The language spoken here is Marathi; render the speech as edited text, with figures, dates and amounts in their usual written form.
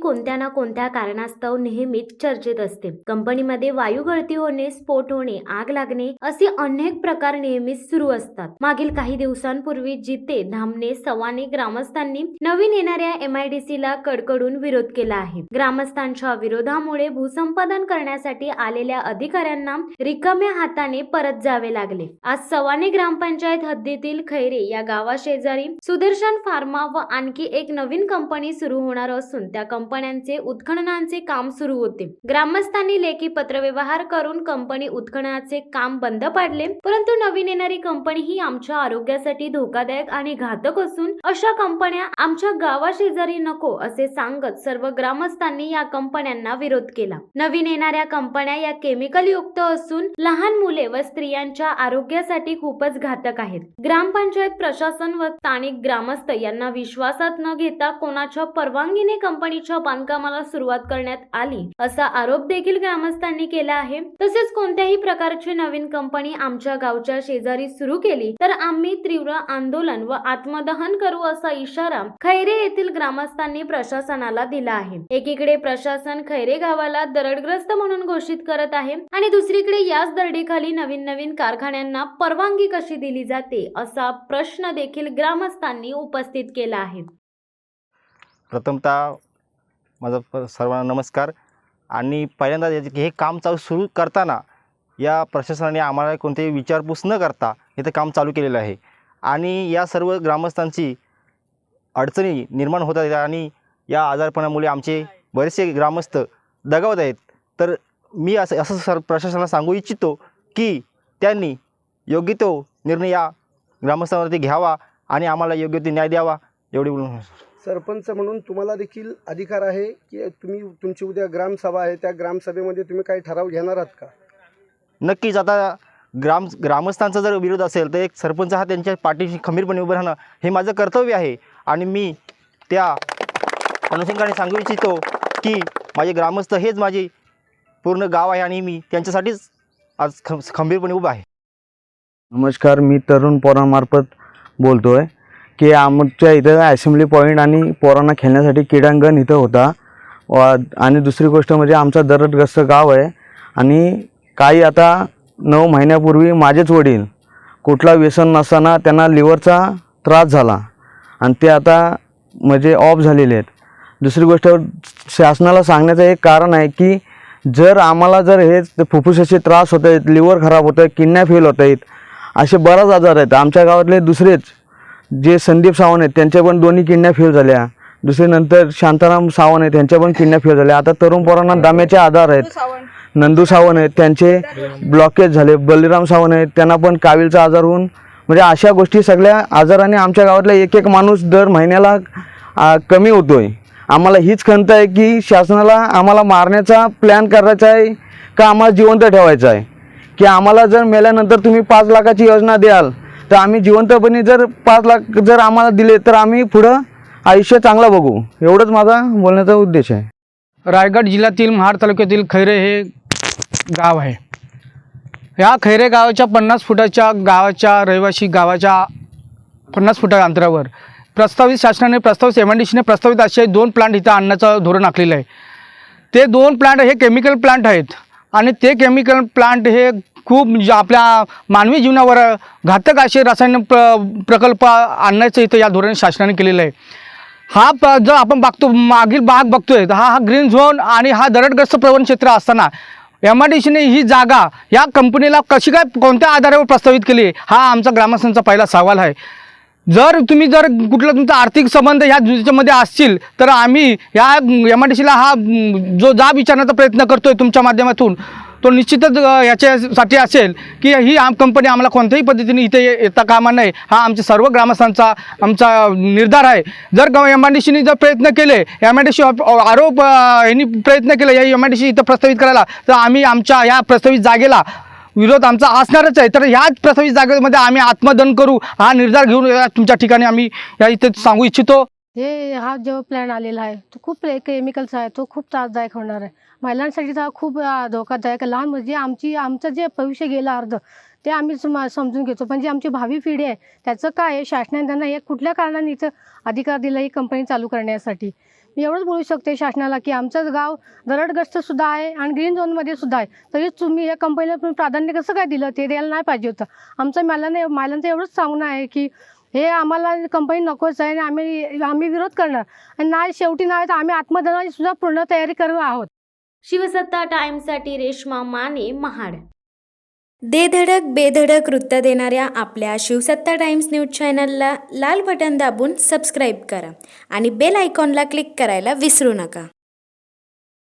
कोणत्या ना कोणत्या कारणास्तव नेहमीच चर्चेत असते। कंपनीमध्ये वायू गळती होणे, स्फोट होणे, आग लागणे असे अनेक प्रकार नेहमीच सुरू असतात। मागील काही दिवसांपूर्वी जिते धामणे सवाने ग्रामस्थांनी नवीन येणाऱ्या MIDC ला कडकडून विरोध केला आहे। ग्रामस्थांच्या विरोधामुळे भूसंपादन करण्यासाठी आलेल्या अधिकाऱ्यांना रिकाम्या हाताने परत जावे लागले। आज सवाने ग्रामपंचायत हद्दीतील खैरे या गावाशेजारी सुदर्शन फार्मा व आणखी एक नवीन कंपनी सुरू होणार असून त्या कंपन्यांचे उत्खननाचे काम सुरू होते। ग्रामस्थांनी लेखी पत्रव्यवहार करून कंपनी उत्खननाचे काम बंद पाडले, परंतु नवीन येणारी कंपनी ही आमच्या आरोग्यासाठी धोकादायक आणि घातक असून अशा कंपन्या आमच्या गावाशेजारी नको असे सांगत सर्व ग्रामस्थांनी या कंपन्यांना विरोध केला। नवीन येणाऱ्या कंपन्या या केमिकल युक्त असून लहान मुले व स्त्रियांच्या आरोग्यासाठी खूपच घातक आहेत। ग्रामपंचायत प्रशासन व स्थानिक ग्रामस्थ यांना विश्वासात न घेता कोणाच्या परवानगीने कंपनीच्या बांधकामाला सुरुवात करण्यात आली असा आरोप देखील ग्रामस्थांनी केला आहे। तसेच कोणत्याही प्रकारची नवीन कंपनी आमच्या गावच्या शेजारी सुरू केली तर आम्ही तीव्र आंदोलन व आत्मदहन करू असा इशारा खैरे येथील ग्रामस्थांनी प्रशासनाला दिला आहे। एकीकडे प्रशासन खैरे गावाला दरडग्रस्त म्हणून घोषित करत आहे आणि दुसरीकडे याच दरडीखाली नवीन कारखान्यांना परवानगी कशी दिली जाते असा प्रश्न देखील ग्रामस्थांनी उपस्थित केला आहे। प्रथमतः माझा सर्वांना नमस्कार। आणि पहिल्यांदा हे काम सुरू करताना या प्रशासनाने आम्हाला कोणतेही विचारपूस न करता इथे काम चालू केलेलं आहे आणि या सर्व ग्रामस्थांची अडचणी निर्माण होत आहेत आणि या आजारपणामुळे आमचे बरेचसे ग्रामस्थ दगावत आहेत। तर मी असं प्रशासनाला सांगू इच्छितो की त्यांनी योग्य तो निर्णय या ग्रामस्थांवरती घ्यावा आणि आम्हाला योग्य ते न्याय द्यावा एवढी बोलून। सरपंच म्हणून तुम्हाला देखील अधिकार आहे की तुमची उद्या ग्रामसभा आहे, त्या ग्रामसभेमध्ये तुम्ही काही ठराव घेणार आहात का? नक्कीच। आता ग्रामस्थांचा जर विरोध असेल तर एक सरपंच हा त्यांच्या पाठीशी खंबीरपणे उभं राहणं हे माझं कर्तव्य आहे आणि मी त्या अनुषंगाने सांगू इच्छितो की माझे ग्रामस्थ हेच माझे पूर्ण गाव आहे आणि मी त्यांच्यासाठीच आज खंबीरपणे उभा आहे। नमस्कार, मी तरुण पोरांमार्फत बोलतो आहे की आमच्या इथं असेंब्ली पॉईंट आणि पोरांना खेळण्यासाठी क्रीडांगण इथं होता आणि दुसरी गोष्ट म्हणजे आमचा दरडग्रस्त गाव आहे आणि काही आता 9 महिन्यापूर्वी माझेच वडील कुठला व्यसन नसताना त्यांना लिव्हरचा त्रास झाला आणि ते आता म्हणजे ऑफ झालेले आहेत। दुसरी गोष्ट शासनाला सांगण्याचं एक कारण आहे की जर आम्हाला जर हे फुफ्फुसाचे त्रास होत आहेत, लिव्हर खराब होतं आहे, किडन्या फेल होत आहेत, असे बरेच आजार आहेत। आमच्या गावातले दुसरेच जे संदीप सावंत आहेत त्यांच्या पण 2 किडन्या फेल झाल्या, दुसरे नंतर शांताराम सावंत आहेत त्यांच्या पण किडन्या फेल झाल्या। आता तरुण पोरांना दम्याचे आजार आहेत, नंदू सावंत आहेत त्यांचे ब्लॉकेज झाले, बलिराम सावंत आहेत त्यांना पण कावीळचा आजार होऊन म्हणजे अशा गोष्टी सगळ्या आजाराने आमच्या गावातला एक माणूस दर महिन्याला कमी होतोय। आम्हाला हीच खंत आहे की शासनाला आम्हाला मारण्याचा प्लॅन करायचा आहे का आम्हाला जिवंत ठेवायचं आहे, की आम्हाला जर मेल्यानंतर तुम्ही 5 लाखाची योजना द्याल तर आम्ही जिवंतपणे जर 5 लाख जर आम्हाला दिले तर आम्ही पुढं आयुष्य चांगलं बघू, एवढंच माझा बोलण्याचा उद्देश आहे। रायगड जिल्ह्यातील महाड तालुक्यातील खैरे हे गाव आहे। या खैरे गावाच्या 50 फुटाच्या गावाच्या रहिवासी गावाच्या 50 फुटा अंतरावर प्रस्तावित शासनाने MIDCने प्रस्तावित असे 2 प्लांट इथं आणण्याचं धोरण आखलेलं आहे। ते 2 प्लांट हे केमिकल प्लांट आहेत आणि ते केमिकल प्लांट हे खूप म्हणजे आपल्या मानवी जीवनावर घातक असे रासायनिक प्रकल्प आणण्याचं इथं या धोरणाने शासनाने केलेलं आहे। हा जर आपण बघतो मागील भाग बघतोय तर हा ग्रीन झोन आणि हा दरडग्रस्त प्रवण क्षेत्र असताना MIDCने ही जागा या कंपनीला कशी काय कोणत्या आधारावर प्रस्तावित केली हा आमचा ग्रामस्थांचा पहिला सवाल आहे। जर तुम्ही कुठला तुमचा आर्थिक संबंध ह्या मध्ये असतील तर आम्ही या MIDCला हा जो जाब विचारण्याचा प्रयत्न करतोय तुमच्या माध्यमातून तो निश्चितच याच्यासाठी असेल की ही कंपनी आम्हाला कोणत्याही पद्धतीने इथे येता कामा नये हा आमच्या सर्व ग्रामस्थांचा आमचा निर्धार आहे। जर MIDCने जर प्रयत्न केले, MIDC आरोप यांनी प्रयत्न केले या MIDC इथं प्रस्तावित करायला तर आम्ही आमच्या या प्रस्तावित जागेला विरोध आमचा असणारच आहे। तर ह्याच प्रस्तावित जागेमध्ये आम्ही आत्मदहन करू हा निर्धार घेऊन तुमच्या ठिकाणी आम्ही या इथे सांगू इच्छितो। हा जो प्लॅन आलेला आहे तो खूप केमिकल्स आहे, तो खूप त्रासदायक होणार आहे महिलांसाठी। तर खूप धोकादायक आहे। लहान म्हणजे आमचं जे भविष्य गेलं अर्ध ते आम्ही समजून घेतो, पण जी आमची भावी पिढी आहे त्याचं काय आहे, शासनाने त्यांना एक कुठल्या कारणाने इथं अधिकार दिला ही कंपनी चालू करण्यासाठी। मी एवढंच बोलू शकते शासनाला की आमचं गाव दरडग्रस्तसुद्धा आहे आणि ग्रीन झोनमध्ये सुद्धा आहे, तरी तुम्ही या कंपनीला प्राधान्य कसं काय दिलं, ते द्यायला नाही पाहिजे होतं. आमचं महिलांचं एवढंच सांगणं आहे की हे आम्हाला कंपनी नकोच आहे आणि आम्ही विरोध करणार आणि नाही शेवटी नाही तर आम्ही आत्मदहनाची सुद्धा पूर्ण तयारी करणार आहोत. शिवसत्ता टाइम्ससाठी रेश्मा माने, महाड. देधडक बेधडक वृत्त देणाऱ्या आपल्या शिवसत्ता टाइम्स न्यूज चॅनलला लाल बटन दाबून सबस्क्राईब करा आणि बेल आयकॉनला क्लिक करायला विसरू नका.